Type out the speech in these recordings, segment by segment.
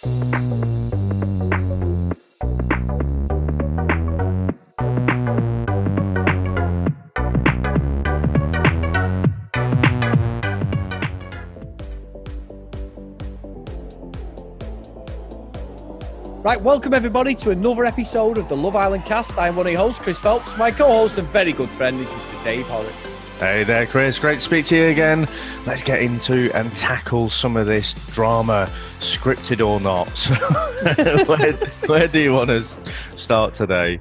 Right, welcome everybody to another episode of the Love Island Cast. I'm one of your hosts, Chris Phelps. My co-host and very good friend is Mr. Dave Horrocks. Hey there, Chris. Great to speak to you again. Let's get into and tackle some of this drama, scripted or not. So, where do you want to start today?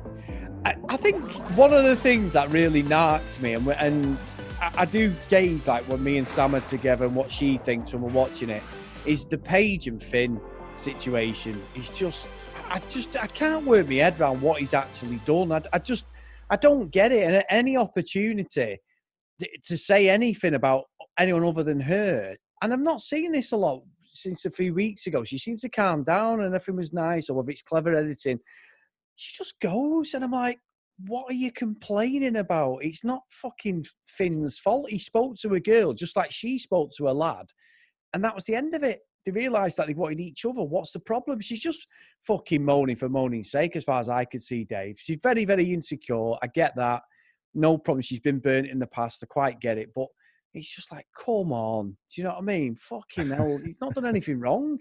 I think one of the things that really narked me, and I do gauge like when me and Sam are together and what she thinks when we're watching it, is the Paige and Finn situation. Is just I can't work my head around what he's actually done. I don't get it. And any opportunity to say anything about anyone other than her, and I'm not seeing this a lot since a few weeks ago. She seems to calm down and everything was nice, or whether it's clever editing, she just goes, and I'm like, what are you complaining about? It's not fucking Finn's fault. He spoke to a girl just like she spoke to a lad, and that was the end of it. They realised that they wanted each other. What's the problem? She's just fucking moaning for moaning's sake, as far as I could see, Dave. She's very, very insecure. I get that. No problem. She's been burnt in the past. I quite get it. But it's just like, come on. Do you know what I mean? Fucking hell. He's not done anything wrong.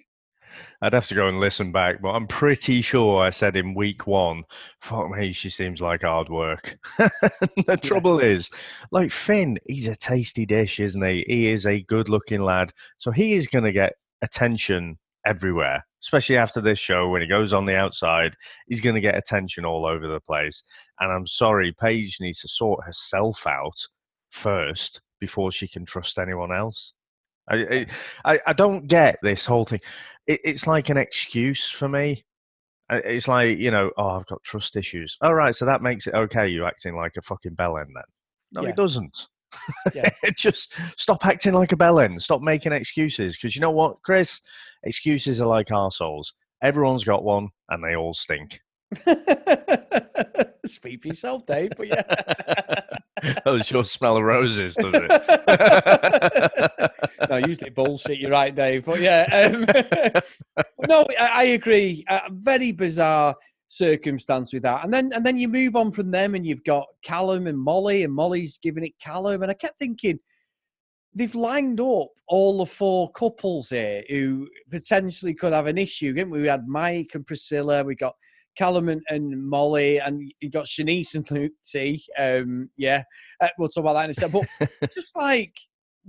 I'd have to go and listen back, but I'm pretty sure I said in week 1, fuck me, she seems like hard work. The trouble is, like Finn, he's a tasty dish, isn't he? He is a good-looking lad. So he is going to get attention everywhere, especially after this show. When he goes on the outside, he's going to get attention all over the place. And I'm sorry, Paige needs to sort herself out first before she can trust anyone else. I don't get this whole thing. It's like an excuse for me. It's like, I've got trust issues. All right, so that makes it okay you acting like a fucking bellend then. No, it doesn't. Yeah. Just stop acting like a bellend. Stop making excuses. Because you know what, Chris? Excuses are like arseholes. Everyone's got one, and they all stink. Speak for yourself, Dave. But yeah, oh, it sure smell of roses, does it? No, usually bullshit. You're right, Dave. But yeah, no, I agree. Very bizarre circumstance with that, and then you move on from them, and you've got Callum and Molly, and Molly's giving it Callum, and I kept thinking they've lined up all the 4 couples here who potentially could have an issue. Didn't we? We had Mike and Priscilla, we got Callum and Molly, and you got Shanice and Luke T. We'll talk about that in a second. But just like,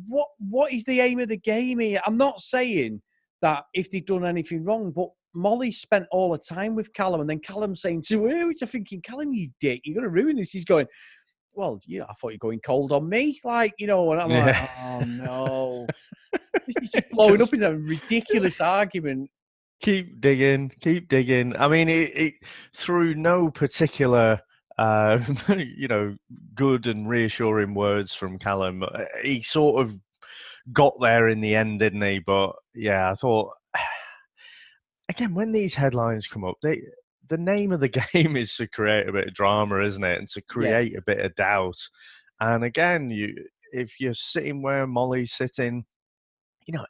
what is the aim of the game here? I'm not saying that if they've done anything wrong, but Molly spent all the time with Callum, and then Callum saying to her, which I'm thinking, Callum, you dick, you're going to ruin this. He's going, well, I thought you're going cold on me. Like, and I'm like, oh, no. He's just blowing up into a ridiculous argument. Keep digging. I mean, it through no particular, good and reassuring words from Callum. He sort of got there in the end, didn't he? But yeah, I thought, again, when these headlines come up, the name of the game is to create a bit of drama, isn't it? And to create a bit of doubt. And again, if you're sitting where Molly's sitting,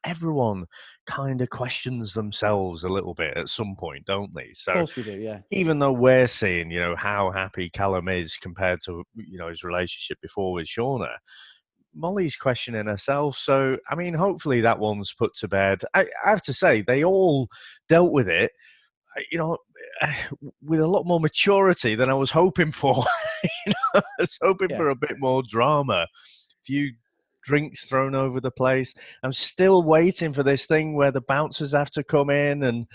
everyone kind of questions themselves a little bit at some point, don't they? So, of course we do, yeah. Even though we're seeing, how happy Callum is compared to, his relationship before with Shauna, Molly's questioning herself. So, I mean, hopefully that one's put to bed. I have to say, they all dealt with it, with a lot more maturity than I was hoping for. I was hoping for a bit more drama. A few drinks thrown over the place. I'm still waiting for this thing where the bouncers have to come in and,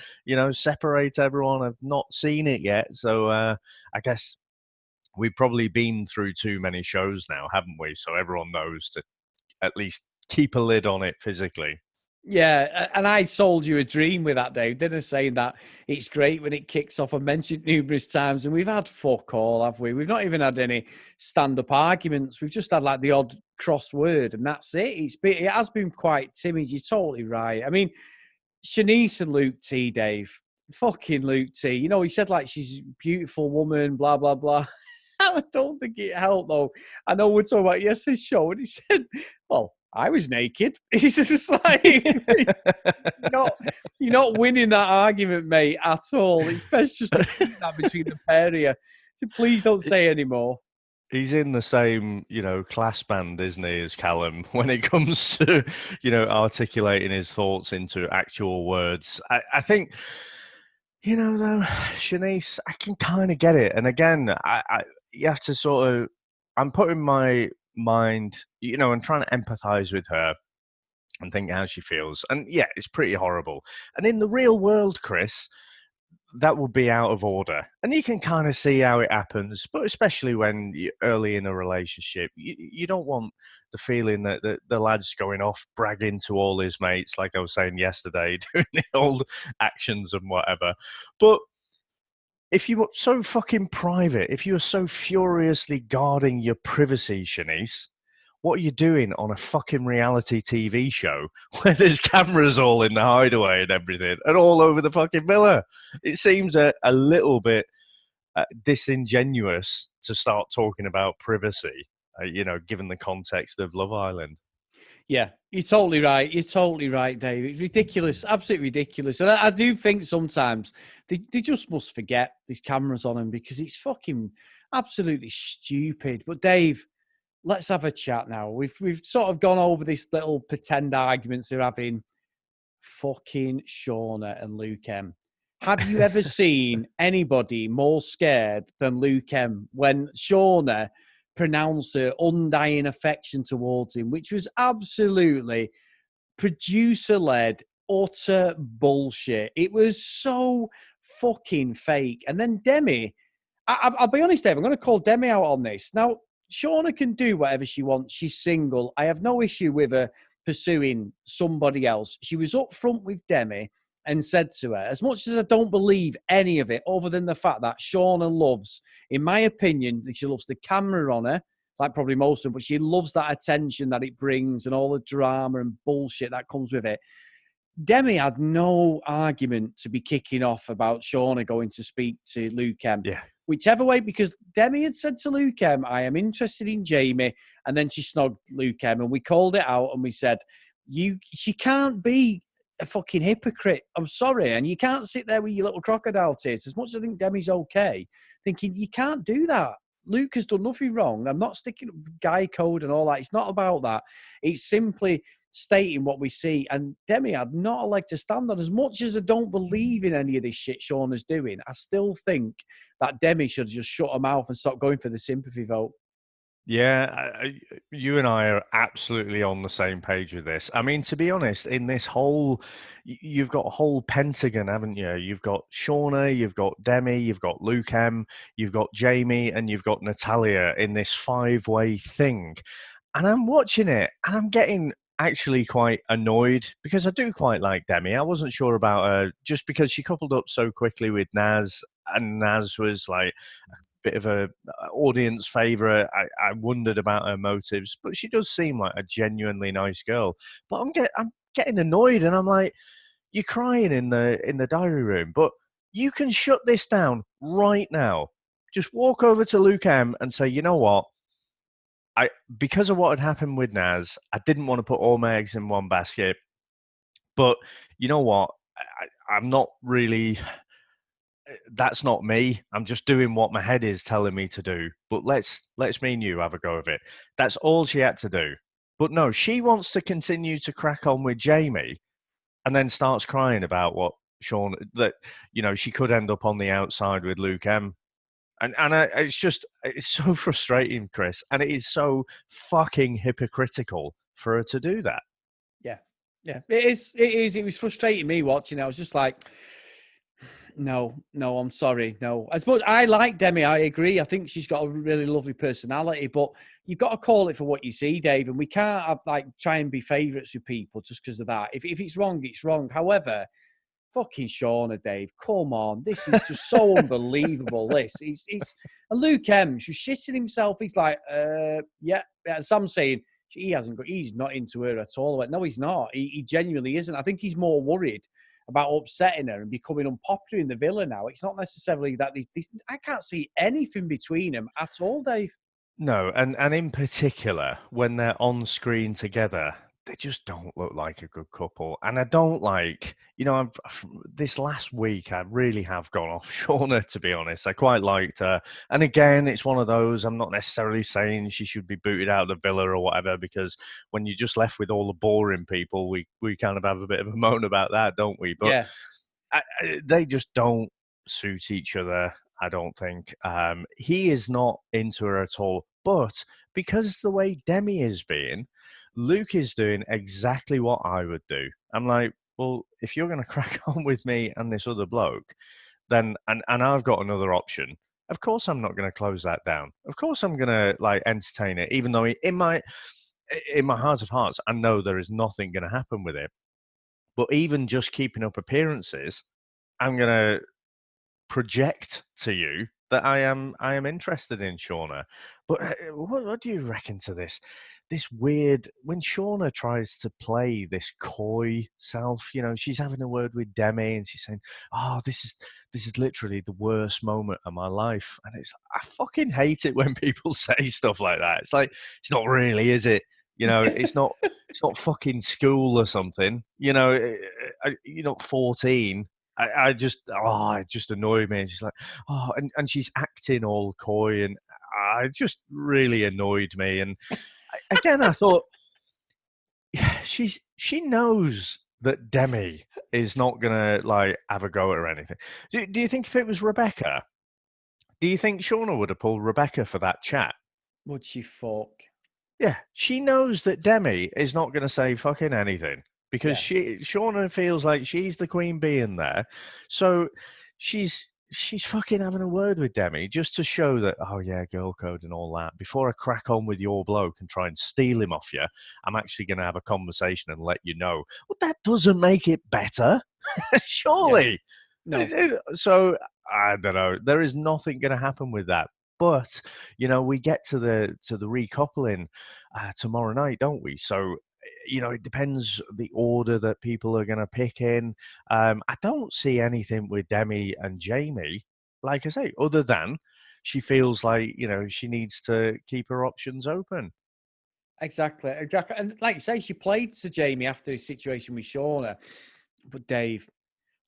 separate everyone. I've not seen it yet. So I guess we've probably been through too many shows now, haven't we? So everyone knows to at least keep a lid on it physically. Yeah, and I sold you a dream with that, Dave, didn't I? Saying that it's great when it kicks off. I've mentioned numerous times, and we've had fuck all, have we? We've not even had any stand-up arguments. We've just had like the odd crossword, and that's it. It has been quite timid. You're totally right. I mean, Shanice and Luke T, Dave. Fucking Luke T. He said like she's a beautiful woman, blah, blah, blah. I don't think it helped, though. I know we're talking about yesterday's show, and he said, well, I was naked. He's just like, not, you're not winning that argument, mate, at all. It's best just to keep that between the pair of you. Please don't say anymore. He's in the same, class band, isn't he, as Callum, when it comes to, articulating his thoughts into actual words. I think, though, Shanice, I can kind of get it. And again, you have to sort of, I'm putting my mind, and trying to empathize with her and think how she feels. And yeah, it's pretty horrible. And in the real world, Chris, that would be out of order. And you can kind of see how it happens, but especially when you're early in a relationship, you don't want the feeling that the lad's going off bragging to all his mates, like I was saying yesterday, doing the old actions and whatever. But if you were so fucking private, if you were so furiously guarding your privacy, Shanice, what are you doing on a fucking reality TV show where there's cameras all in the hideaway and everything and all over the fucking villa? It seems a little bit disingenuous to start talking about privacy, given the context of Love Island. Yeah, you're totally right. You're totally right, Dave. It's ridiculous, absolutely ridiculous. And I do think sometimes they just must forget these cameras on them because it's fucking absolutely stupid. But Dave, let's have a chat now. We've sort of gone over this little pretend arguments they're having. Fucking Shauna and Luke M. Have you ever seen anybody more scared than Luke M when Shauna pronounced her undying affection towards him, which was absolutely producer-led, utter bullshit. It was so fucking fake. And then Demi, I'll be honest, Dave, I'm going to call Demi out on this. Now, Shauna can do whatever she wants. She's single. I have no issue with her pursuing somebody else. She was upfront with Demi and said to her, as much as I don't believe any of it, other than the fact that Shauna loves, in my opinion, she loves the camera on her, like probably most of them, but she loves that attention that it brings and all the drama and bullshit that comes with it. Demi had no argument to be kicking off about Shauna going to speak to Luke M. Yeah. Whichever way, because Demi had said to Luke M, I am interested in Jamie, and then she snogged Luke M, and we called it out, and we said, she can't be a fucking hypocrite. I'm sorry, and you can't sit there with your little crocodile tears. As much as I think Demi's okay, thinking you can't do that. Luke has done nothing wrong. I'm not sticking up guy code and all that. It's not about that. It's simply stating what we see. And Demi had not a leg to stand on. As much as I don't believe in any of this shit Shauna's doing, I still think that Demi should have just shut her mouth and stop going for the sympathy vote. Yeah, you and I are absolutely on the same page with this. I mean, to be honest, in this whole, you've got a whole pentagon, haven't you? You've got Shauna, you've got Demi, you've got Luke M, you've got Jamie, and you've got Natalia in this five-way thing. And I'm watching it, and I'm getting actually quite annoyed because I do quite like Demi. I wasn't sure about her just because she coupled up so quickly with Naz, and Naz was like bit of a audience favorite. I wondered about her motives, but she does seem like a genuinely nice girl. But I'm getting annoyed, and I'm like, you're crying in the diary room, but you can shut this down right now. Just walk over to Luke M and say, you know what? Because of what had happened with Naz, I didn't want to put all my eggs in one basket. But you know what? I'm not really, that's not me. I'm just doing what my head is telling me to do. But let's me and you have a go of it. That's all she had to do. But no, she wants to continue to crack on with Jamie, and then starts crying about what Sean, that she could end up on the outside with Luke M. And it's so frustrating, Chris, and it is so fucking hypocritical for her to do that. Yeah, it is. It is. It was frustrating me watching. I was just like, no, I'm sorry. No, I suppose I like Demi. I agree. I think she's got a really lovely personality, but you've got to call it for what you see, Dave. And we can't try and be favourites with people just because of that. If it's wrong, it's wrong. However, fucking Shauna, Dave, come on. This is just so unbelievable. It's and Luke M, she's shitting himself. He's like, yeah. Sam saying he's not into her at all. I went, no, he's not. He genuinely isn't. I think he's more worried about upsetting her and becoming unpopular in the villa now. It's not necessarily that I can't see anything between them at all, Dave. No, and in particular, when they're on screen together, they just don't look like a good couple. And I don't like, this last week, I really have gone off Shauna, to be honest. I quite liked her. And again, it's one of those, I'm not necessarily saying she should be booted out of the villa or whatever, because when you're just left with all the boring people, we kind of have a bit of a moan about that, don't we? But Yeah. they just don't suit each other. I don't think he is not into her at all. But because the way Demi is being, Luke is doing exactly what I would do. I'm like, well, if you're going to crack on with me and this other bloke, then and I've got another option. Of course, I'm not going to close that down. Of course, I'm going to like entertain it, even though in my heart of hearts, I know there is nothing going to happen with it. But even just keeping up appearances, I'm going to project to you that I am interested in Shauna. But what do you reckon to this weird when Shauna tries to play this coy self? She's having a word with Demi and she's saying, "Oh, this is literally the worst moment of my life," and I fucking hate it when people say stuff like that. It's like it's not really, is it? It's not fucking school or something. You're not 14. It just annoyed me. And she's like, oh, and she's acting all coy, and it just really annoyed me. And again, I thought, yeah, she knows that Demi is not gonna like have a go at her or anything. Do you think if it was Rebecca, do you think Shauna would have pulled Rebecca for that chat? Would she fuck? Yeah, she knows that Demi is not going to say fucking anything because Yeah. Shauna feels like she's the queen bee in there, so she's fucking having a word with Demi just to show that, oh yeah, girl code and all that. Before I crack on with your bloke and try and steal him off you, I'm actually going to have a conversation and let you know. Well, that doesn't make it better, Yeah. surely. No. So I don't know. There is nothing going to happen with that. But we get to the recoupling tomorrow night, don't we? So it depends the order that people are going to pick in. I don't see anything with Demi and Jamie, like I say, other than she feels like she needs to keep her options open. Exactly. Exactly. And like you say, she played to Jamie after his situation with Shauna. But Dave,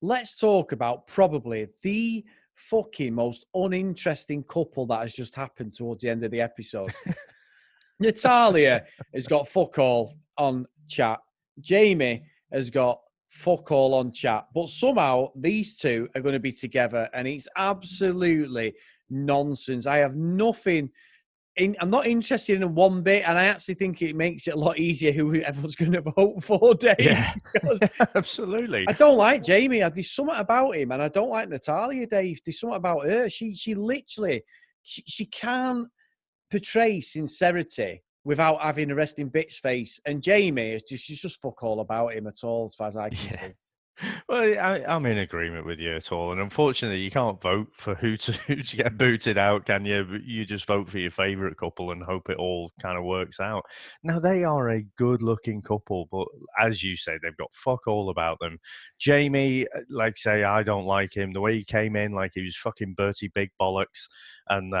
let's talk about probably the fucking most uninteresting couple that has just happened towards the end of the episode. Natalia has got fuck all on chat. Jamie has got fuck all on chat. But somehow these two are going to be together, and it's absolutely nonsense. I have nothing. I'm not interested in them one bit, and I actually think it makes it a lot easier who everyone's going to vote for, Dave. Yeah, Because absolutely. I don't like Jamie. There's something about him, and I don't like Natalia, Dave. There's something about her. She literally she can't portray sincerity without having a resting bitch face. And Jamie is she's just fuck all about him at all, as far as I can Yeah. see. Well, I'm in agreement with you at all, and unfortunately, you can't vote for who to who to get booted out, can you? You just vote for your favourite couple and hope it all kind of works out. Now they are a good-looking couple, but as you say, they've got fuck all about them. Jamie, like say, I don't like him. The way he came in, like he was fucking Bertie Big Bollocks, and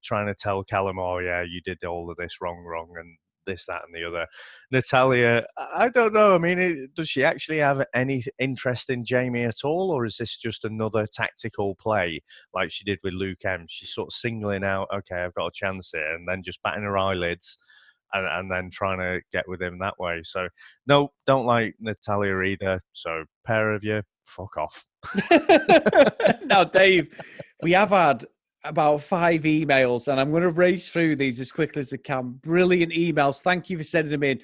trying to tell Callum, oh yeah, you did all of this wrong, and this, that, and the other. Natalia, I don't know. I mean, does she actually have any interest in Jamie at all, or is this just another tactical play like she did with Luke M? She's sort of singling out, okay, I've got a chance here, and then just batting her eyelids and then trying to get with him that way. So, no, don't like Natalia either. So, pair of you, fuck off. Now, Dave, we have had about 5 emails, and I'm going to race through these as quickly as I can. Brilliant emails. Thank you for sending them in.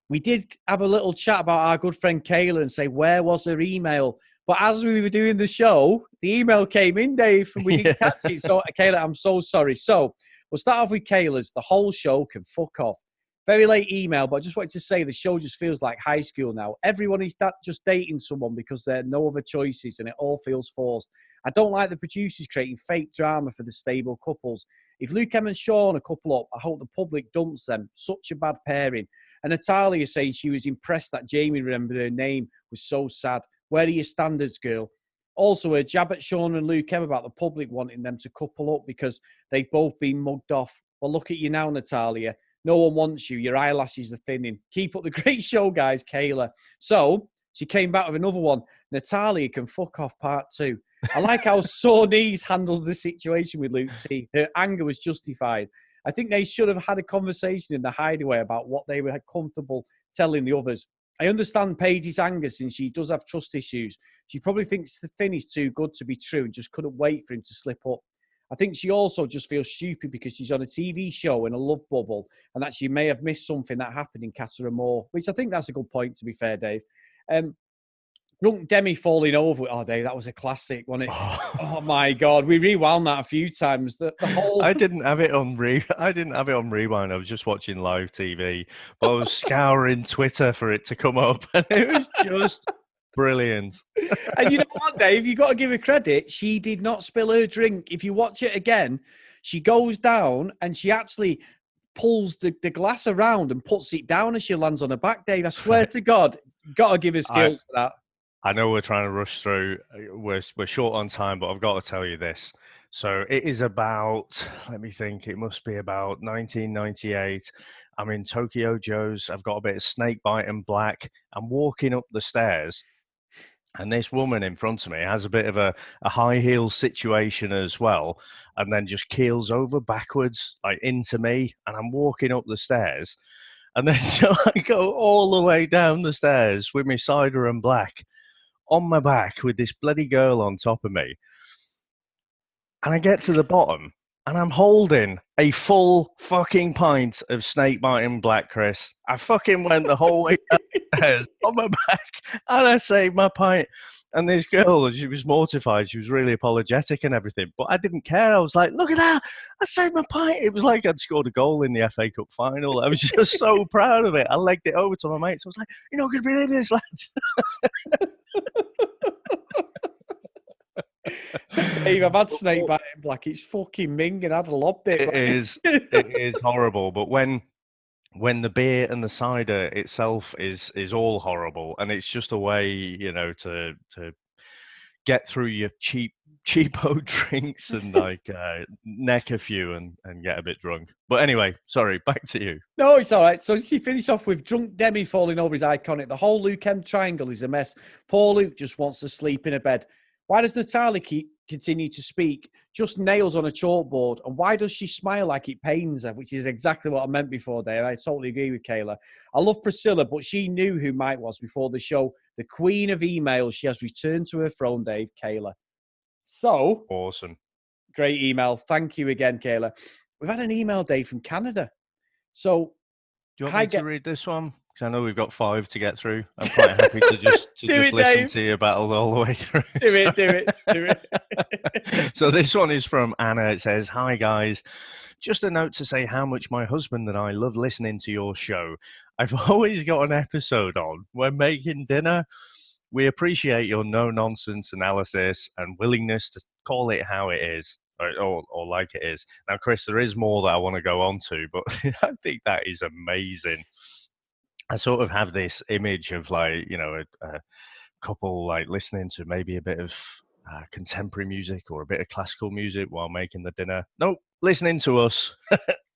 We did have a little chat about our good friend Kayla and say, where was her email? But as we were doing the show, the email came in, Dave, and we didn't catch it. So, Kayla, I'm so sorry. So, we'll start off with Kayla's. The whole show can fuck off. Very late email, but I just wanted to say the show just feels like high school now. Everyone is just dating someone because there are no other choices and it all feels forced. I don't like the producers creating fake drama for the stable couples. If Luke M and Sean are couple up, I hope the public dumps them. Such a bad pairing. And Natalia saying she was impressed that Jamie remembered her name was so sad. Where are your standards, girl? Also, a jab at Sean and Luke M about the public wanting them to couple up because they've both been mugged off. But look at you now, Natalia. No one wants you. Your eyelashes are thinning. Keep up the great show, guys, Kayla. So she came back with another one. Natalia can fuck off part 2. I like how sore knees handled the situation with Luke T. Her anger was justified. I think they should have had a conversation in the hideaway about what they were comfortable telling the others. I understand Paige's anger since she does have trust issues. She probably thinks the Finn is too good to be true and just couldn't wait for him to slip up. I think she also just feels stupid because she's on a TV show in a love bubble and that she may have missed something that happened in Casa Amor, which I think that's a good point, to be fair, Dave. Drunk Demi falling over. Oh, Dave, that was a classic, wasn't it? Oh my God, we rewound that a few times. The whole I didn't have it on rewind. I was just watching live TV, but I was scouring Twitter for it to come up, and it was just brilliant. And you know what, Dave? You got to give her credit. She did not spill her drink. If you watch it again, she goes down and she actually pulls the glass around and puts it down as she lands on her back, Dave. I swear to God, got to give her skills for that. I know we're trying to rush through. We're short on time, but I've got to tell you this. So it is about, let me think, it must be about 1998. I'm in Tokyo Joe's. I've got a bit of snake bite and black. I'm walking up the stairs, and this woman in front of me has a bit of a high heel situation as well, and then just keels over backwards, like into me, and I'm walking up the stairs. And then so I go all the way down the stairs with my cider and black on my back with this bloody girl on top of me. And I get to the bottom and I'm holding a full fucking pint of snake biting black, Chris. I fucking went the whole way downstairs on my back and I saved my pint. And this girl, she was mortified. She was really apologetic and everything. But I didn't care. I was like, look at that. I saved my pint. It was like I'd scored a goal in the FA Cup final. I was just so proud of it. I legged it over to my mates. I was like, you're not going to believe this, lads. Dave, I've had snake bite and black. It's fucking minging. I'd loved it. It is horrible. But when the beer and the cider itself is all horrible, and it's just a way, you know, to get through your cheapo drinks and like neck a few and get a bit drunk. But anyway, sorry, back to you. No, it's all right. So she finished off with drunk Demi falling over is iconic. The whole Luke M triangle is a mess. Poor Luke just wants to sleep in a bed. Why does Natalia continue to speak? Just nails on a chalkboard. And why does she smile like it pains her? Which is exactly what I meant before, Dave. I totally agree with Kayla. I love Priscilla, but she knew who Mike was before the show. The queen of emails. She has returned to her throne, Dave. Kayla. So. Awesome. Great email. Thank you again, Kayla. We've had an email, Dave, from Canada. So. Do you want me to read this one? Because I know we've got 5 to get through. I'm quite happy to just listen Dave. To your battle all the way through. Do it. So this one is from Anna. It says, "Hi guys, just a note to say how much my husband and I love listening to your show. I've always got an episode on when making dinner. We appreciate your no-nonsense analysis and willingness to call it how it is. Or like it is. Now, Chris, there is more that I want to go on to, but I think that is amazing. I sort of have this image of like, you know, a couple like listening to maybe a bit of contemporary music or a bit of classical music while making the dinner. Nope, listening to us,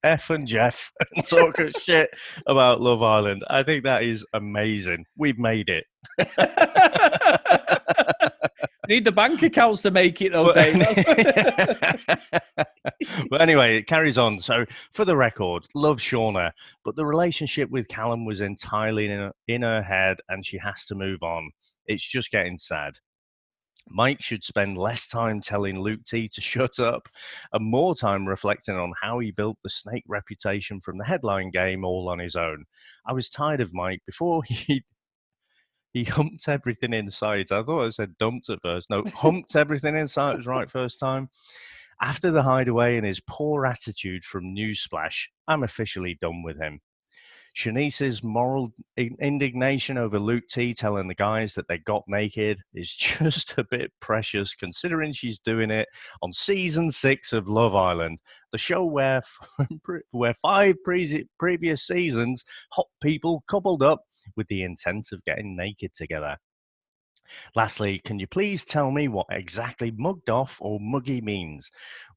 F and Jeff, and talk shit about Love Island. I think that is amazing. We've made it. Need the bank accounts to make it, though, Dave. But anyway, it carries on. So, for the record, love Shauna, but the relationship with Callum was entirely in her head, and she has to move on. It's just getting sad. Mike should spend less time telling Luke T to shut up and more time reflecting on how he built the snake reputation from the headline game all on his own. I was tired of Mike before he humped everything in sight. I thought I said dumped at first. No, humped everything in sight was right first time. After the hideaway and his poor attitude from Newsflash, I'm officially done with him. Shanice's moral indignation over Luke T telling the guys that they got naked is just a bit precious, considering she's doing it on season 6 of Love Island, the show where 5 previous seasons hot people coupled up with the intent of getting naked together. Lastly, can you please tell me what exactly mugged off or muggy means?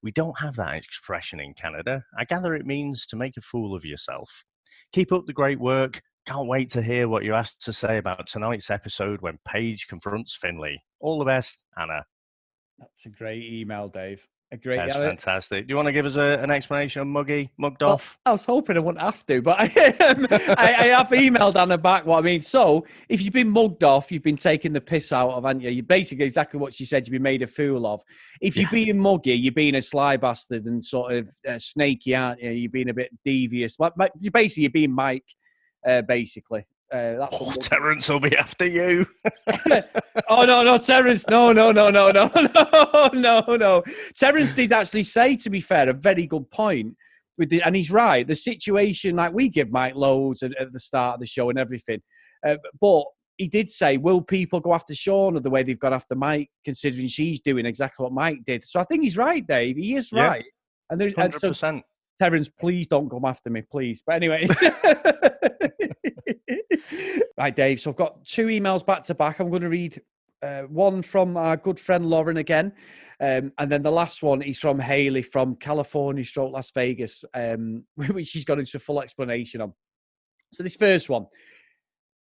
We don't have that expression in Canada. I gather it means to make a fool of yourself. Keep up the great work. Can't wait to hear what you have to say about tonight's episode when Paige confronts Finley. All the best, Anna. That's a great email, Dave. A great. That's fantastic. Do you want to give us an explanation of mugged Well, off? I was hoping I wouldn't have to, but I have emailed Anna back what I mean. So, if you've been mugged off, you've been taking the piss out of, haven't you? You're basically exactly what she said, you've been made a fool of. If you're being muggy, you're being a sly bastard and sort of snaky, aren't you? You're being a bit devious. You're being Mike, basically. That's what Terence will be after you. Oh no, Terence! No. Terence did actually say, to be fair, a very good point and he's right. The situation, like we give Mike loads at the start of the show and everything, but he did say, "Will people go after Shauna the way they've gone after Mike, considering she's doing exactly what Mike did?" So I think he's right, Dave. He is right. And 100%. So, Terence, please don't come after me, please. But anyway. Right, Dave. So I've got 2 emails back to back. I'm going to read one from our good friend Lauren again. And then the last one is from Haley from California, Las Vegas, which she's gone into a full explanation on. So this first one.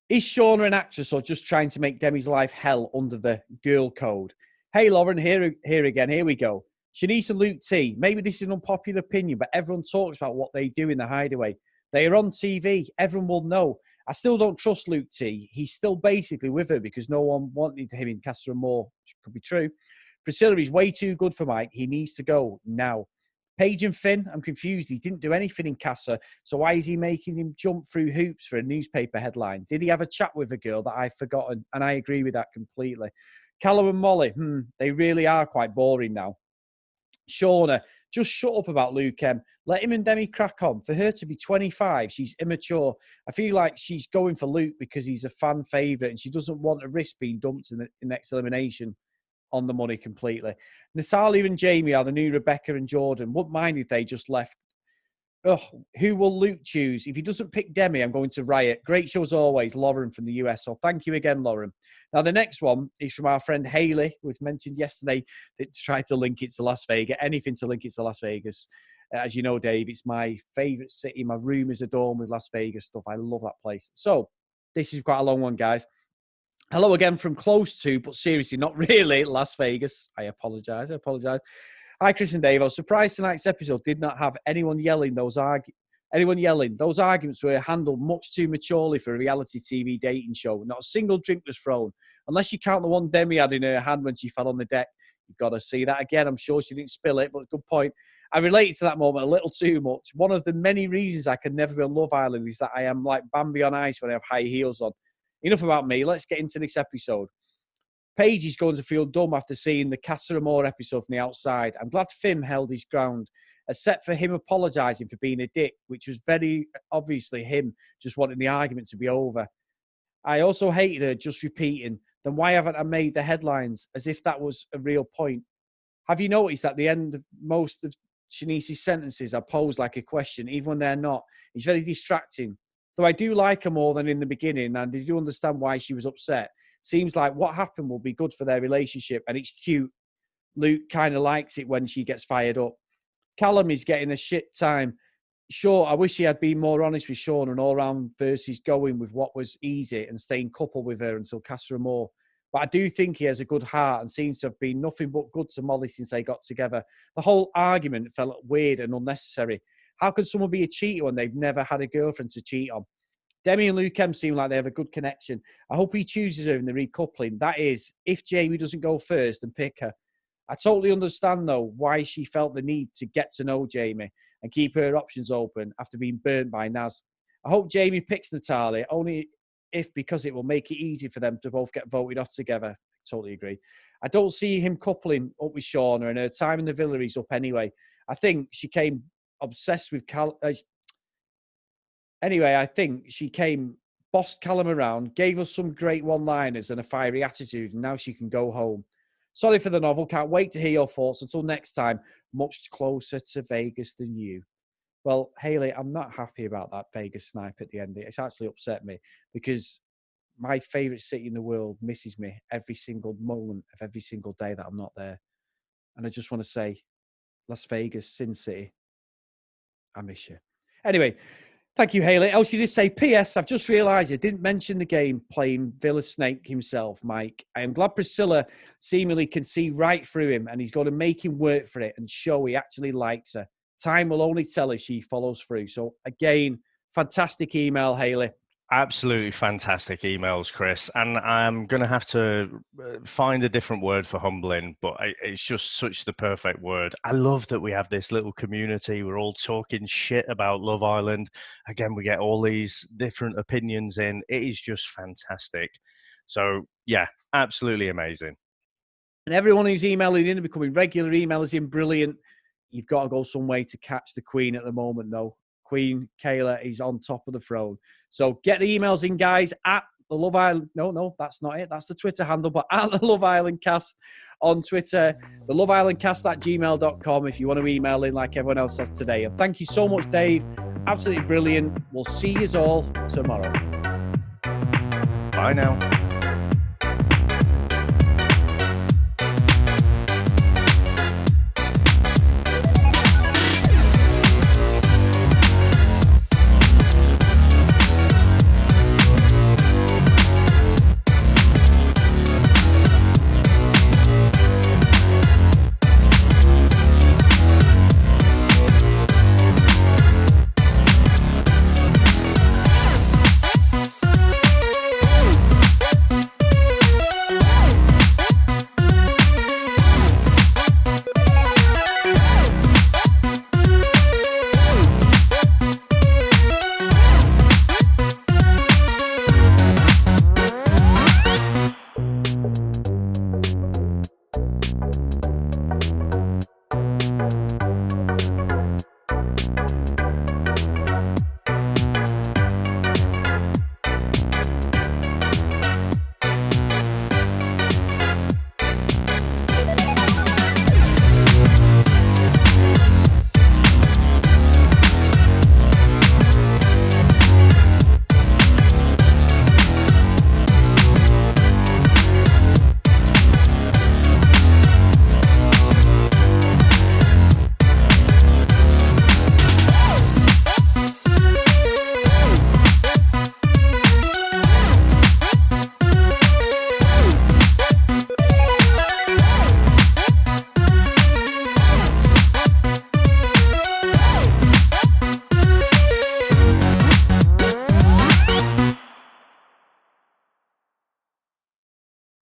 Is Shauna an actress or just trying to make Demi's life hell under the girl code? Hey, Lauren, here again. Here we go. Shanice and Luke T. Maybe this is an unpopular opinion, but everyone talks about what they do in the hideaway. They are on TV. Everyone will know. I still don't trust Luke T. He's still basically with her because no one wanted him in Casa Amor. Could be true. Priscilla is way too good for Mike. He needs to go now. Paige and Finn, I'm confused. He didn't do anything in Casa, so why is he making him jump through hoops for a newspaper headline? Did he have a chat with a girl that I've forgotten? And I agree with that completely. Callum and Molly, they really are quite boring now. Shauna, just shut up about Luke M. Let him and Demi crack on. For her to be 25, she's immature. I feel like she's going for Luke because he's a fan favourite and she doesn't want to risk being dumped in the next elimination on the money completely. Natalia and Jamie are the new Rebecca and Jordan. Wouldn't mind if they just left. Oh, who will Luke choose? If he doesn't pick Demi, I'm going to riot. Great show as always, Lauren from the US. So thank you again, Lauren. Now, the next one is from our friend Haley, who was mentioned yesterday that tried to link it to Las Vegas, anything to link it to Las Vegas. As you know, Dave, it's my favourite city. My room is adorned with Las Vegas stuff. I love that place. So this is quite a long one, guys. Hello again from close to, but seriously, not really, Las Vegas. I apologise. Hi, Chris and Dave. I was surprised tonight's episode did not have anyone yelling. Those arguments were handled much too maturely for a reality TV dating show. Not a single drink was thrown. Unless you count the one Demi had in her hand when she fell on the deck. You've got to see that again. I'm sure she didn't spill it, but good point. I related to that moment a little too much. One of the many reasons I can never be on Love Island is that I am like Bambi on ice when I have high heels on. Enough about me. Let's get into this episode. Paige is going to feel dumb after seeing the Casa Amor episode from the outside. I'm glad Finn held his ground, except for him apologising for being a dick, which was very obviously him just wanting the argument to be over. I also hated her just repeating, then why haven't I made the headlines, as if that was a real point. Have you noticed at the end of most of Shanice's sentences are posed like a question, even when they're not? It's very distracting. Though I do like her more than in the beginning, and I do understand why she was upset. Seems like what happened will be good for their relationship, and it's cute. Luke kind of likes it when she gets fired up. Callum is getting a shit time. Sure, I wish he had been more honest with Sean and all round versus going with what was easy and staying coupled with her until Casa Amor. But I do think he has a good heart and seems to have been nothing but good to Molly since they got together. The whole argument felt weird and unnecessary. How could someone be a cheater when they've never had a girlfriend to cheat on? Demi and Luke M seem like they have a good connection. I hope he chooses her in the recoupling. That is, if Jamie doesn't go first and pick her. I totally understand, though, why she felt the need to get to know Jamie and keep her options open after being burnt by Naz. I hope Jamie picks Natalia, only if because it will make it easy for them to both get voted off together. Totally agree. I don't see him coupling up with Shauna, and her time in the villa is up anyway. I think she came obsessed with Anyway, I think she bossed Callum around, gave us some great one-liners and a fiery attitude, and now she can go home. Sorry for the novel. Can't wait to hear your thoughts. Until next time, much closer to Vegas than you. Well, Haley, I'm not happy about that Vegas snipe at the end. It's actually upset me because my favourite city in the world misses me every single moment of every single day that I'm not there. And I just want to say, Las Vegas, Sin City, I miss you. Anyway, thank you, Haley. Oh, she did say, P.S. I've just realised I didn't mention the game playing Villa Snake himself, Mike. I am glad Priscilla seemingly can see right through him and he's going to make him work for it and show he actually likes her. Time will only tell if she follows through. So, again, fantastic email, Haley. Absolutely fantastic emails, Chris. And I'm going to have to find a different word for humbling, but it's just such the perfect word. I love that we have this little community. We're all talking shit about Love Island. Again, we get all these different opinions in. It is just fantastic. So, yeah, absolutely amazing. And everyone who's emailing in and becoming regular emailers in, brilliant. You've got to go some way to catch the Queen at the moment, though. Queen Kayla is on top of the throne. So get the emails in, guys, at the Love Island. No, that's not it. That's the Twitter handle, but at the Love Island Cast on Twitter, the Love Island Cast at gmail.com if you want to email in like everyone else has today. And thank you so much, Dave. Absolutely brilliant. We'll see you all tomorrow. Bye now.